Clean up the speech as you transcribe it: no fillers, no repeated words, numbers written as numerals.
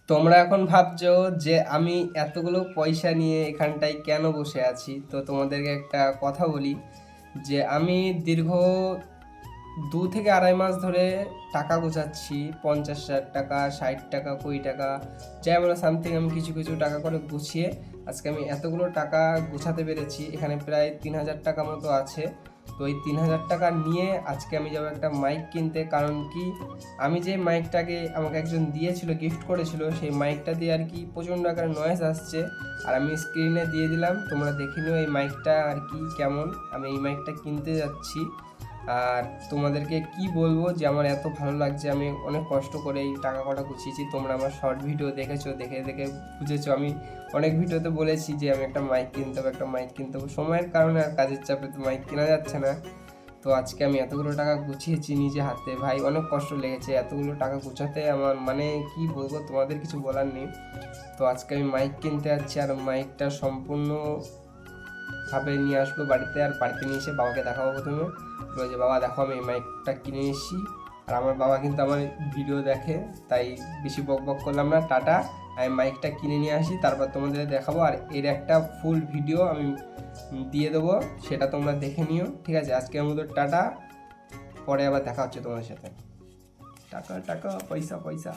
তোমরা এখন ভাবছো যে আমি এতগুলো পয়সা নিয়ে এখানটায় কেন বসে আছি। তো তোমাদেরকে একটা কথা বলি যে আমি দীর্ঘ 2 থেকে আড়াই মাস ধরে টাকা গোছাচ্ছি। 50,000 টাকা, 60 টাকা, 20 টাকা, যাই বলো সামথিং আমি কিছু কিছু টাকা করে গুছিয়ে আজকে আমি এতগুলো টাকা গোছাতে পেরেছি। এখানে প্রায় 3,000 টাকা মতো আছে। তো এই 3,000 টাকা নিয়ে আজকে আমি যাবো একটা মাইক কিনতে। কারণ কি, আমি যে মাইকটাকে আমাকে একজন দিয়েছিল, গিফট করেছিল, সেই মাইকটা দিয়ে আর কি প্রচণ্ড আকারে নয়েজ আসছে। আর আমি স্ক্রিনে দিয়ে দিলাম, তোমরা দেখে নিও এই মাইকটা আর কি কেমন। আমি এই মাইকটা কিনতে যাচ্ছি। আর তোমাদেরকে কি বলবো যে আমার এত ভালো লাগছে। আমি অনেক কষ্ট করে এই টাকা কটা গুছিয়েছি। তোমরা আমার শর্ট ভিডিও দেখেছো, দেখে দেখে বুঝেছো। আমি অনেক ভিডিওতে বলেছি যে আমি একটা মাইক কিনতে হবে, একটা মাইক কিনতে হবে। সময়ের কারণে আর কাজের চাপে তো মাইক কেনা যাচ্ছে না। তো আজকে আমি এতগুলো টাকা গুছিয়েছি নিজে হাতে। ভাই অনেক কষ্ট লেগেছে এতগুলো টাকা গুছাতে। আমার মানে কি বলবো, তোমাদের কিছু বলার নেই। তো আজকে আমি মাইক কিনতে যাচ্ছি, আর মাইকটা সম্পূর্ণ ভাবে নিয়ে আসবো বাড়িতে। আর বাড়িতে নিয়ে এসে বাবাকে দেখাবো প্রথমে, বলবো যে বাবা দেখো আমি এই মাইকটা কিনে এসেছি। আর আমার বাবা কিন্তু আমার ভিডিও দেখে, তাই বেশি বক বক করলাম না। টাটা, আমি মাইকটা কিনে নিয়ে আসি, তারপর তোমাদের দেখাবো। আর এর একটা ফুল ভিডিও আমি দিয়ে দেবো, সেটা তোমরা দেখে নিও, ঠিক আছে? আজকের মতো টাটা, পরে আবার দেখা হচ্ছে তোমাদের সাথে। টাকা টাকা, পয়সা পয়সা।